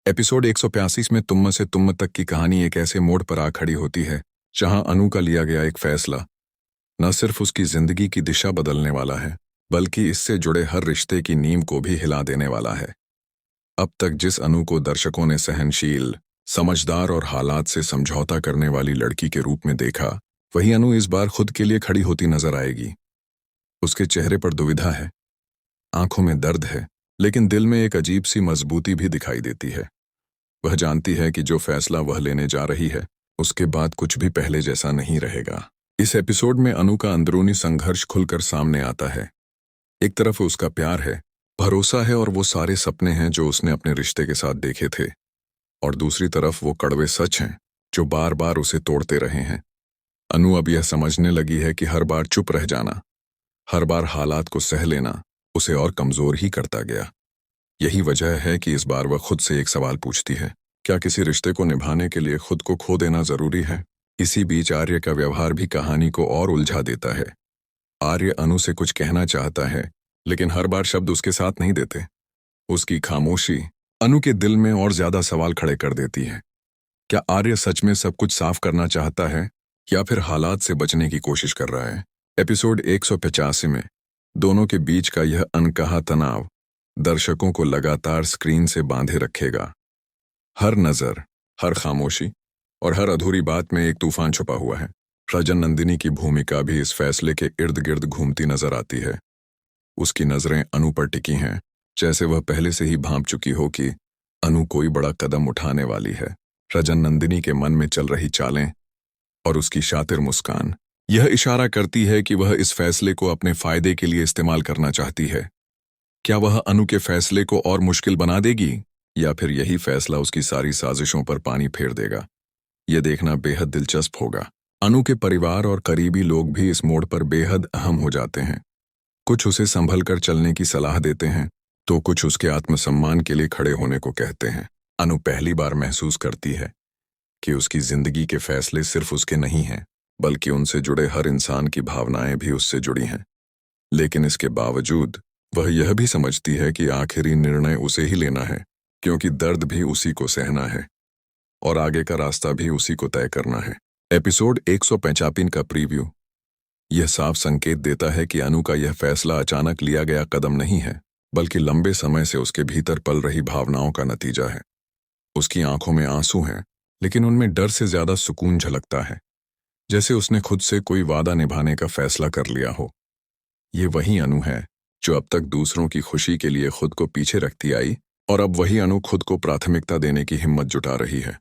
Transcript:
Episode 185 में तुम से तुम तक की कहानी एक ऐसे मोड़ पर आ खड़ी होती है जहां अनु का लिया गया एक फैसला न सिर्फ उसकी जिंदगी की दिशा बदलने वाला है, बल्कि इससे जुड़े हर रिश्ते की नींव को भी हिला देने वाला है। अब तक जिस अनु को दर्शकों ने सहनशील, समझदार और हालात से समझौता करने वाली लड़की के रूप में देखा, वही अनु इस बार खुद के लिए खड़ी होती नजर आएगी। उसके चेहरे पर दुविधा है, आंखों में दर्द है, लेकिन दिल में एक अजीब सी मजबूती भी दिखाई देती है। वह जानती है कि जो फैसला वह लेने जा रही है, उसके बाद कुछ भी पहले जैसा नहीं रहेगा। इस एपिसोड में अनु का अंदरूनी संघर्ष खुलकर सामने आता है। एक तरफ उसका प्यार है, भरोसा है और वो सारे सपने हैं जो उसने अपने रिश्ते के साथ देखे थे, और दूसरी तरफ वो कड़वे सच हैं जो बार बार उसे तोड़ते रहे हैं। अनु अब यह समझने लगी है कि हर बार चुप रह जाना, हर बार हालात को सह लेना उसे और कमजोर ही करता गया। यही वजह है कि इस बार वह खुद से एक सवाल पूछती है, क्या किसी रिश्ते को निभाने के लिए खुद को खो देना जरूरी है? इसी बीच आर्य का व्यवहार भी कहानी को और उलझा देता है। आर्य अनु से कुछ कहना चाहता है, लेकिन हर बार शब्द उसके साथ नहीं देते। उसकी खामोशी अनु के दिल में और ज्यादा सवाल खड़े कर देती है। क्या आर्य सच में सब कुछ साफ करना चाहता है या फिर हालात से बचने की कोशिश कर रहा है? एपिसोड 185 में दोनों के बीच का यह अनकहा तनाव दर्शकों को लगातार स्क्रीन से बांधे रखेगा। हर नजर, हर खामोशी और हर अधूरी बात में एक तूफान छुपा हुआ है। रजन नंदिनी की भूमिका भी इस फैसले के इर्द गिर्द घूमती नजर आती है। उसकी नजरें अनु पर टिकी हैं, जैसे वह पहले से ही भांप चुकी हो कि अनु कोई बड़ा कदम उठाने वाली है। रजन नंदिनी के मन में चल रही चालें और उसकी शातिर मुस्कान यह इशारा करती है कि वह इस फैसले को अपने फायदे के लिए इस्तेमाल करना चाहती है। क्या वह अनु के फैसले को और मुश्किल बना देगी या फिर यही फैसला उसकी सारी साजिशों पर पानी फेर देगा? यह देखना बेहद दिलचस्प होगा। अनु के परिवार और करीबी लोग भी इस मोड़ पर बेहद अहम हो जाते हैं। कुछ उसे संभल कर चलने की सलाह देते हैं, तो कुछ उसके आत्मसम्मान के लिए खड़े होने को कहते हैं। अनु पहली बार महसूस करती है कि उसकी जिंदगी के फैसले सिर्फ उसके नहीं हैं, बल्कि उनसे जुड़े हर इंसान की भावनाएं भी उससे जुड़ी हैं। लेकिन इसके बावजूद वह यह भी समझती है कि आखिरी निर्णय उसे ही लेना है, क्योंकि दर्द भी उसी को सहना है और आगे का रास्ता भी उसी को तय करना है। एपिसोड 185 का प्रीव्यू यह साफ संकेत देता है कि अनु का यह फैसला अचानक लिया गया कदम नहीं है, बल्कि लंबे समय से उसके भीतर पल रही भावनाओं का नतीजा है। उसकी आंखों में आंसू हैं, लेकिन उनमें डर से ज्यादा सुकून झलकता है, जैसे उसने खुद से कोई वादा निभाने का फैसला कर लिया हो। ये वही अनु है जो अब तक दूसरों की खुशी के लिए खुद को पीछे रखती आई, और अब वही अनु खुद को प्राथमिकता देने की हिम्मत जुटा रही है।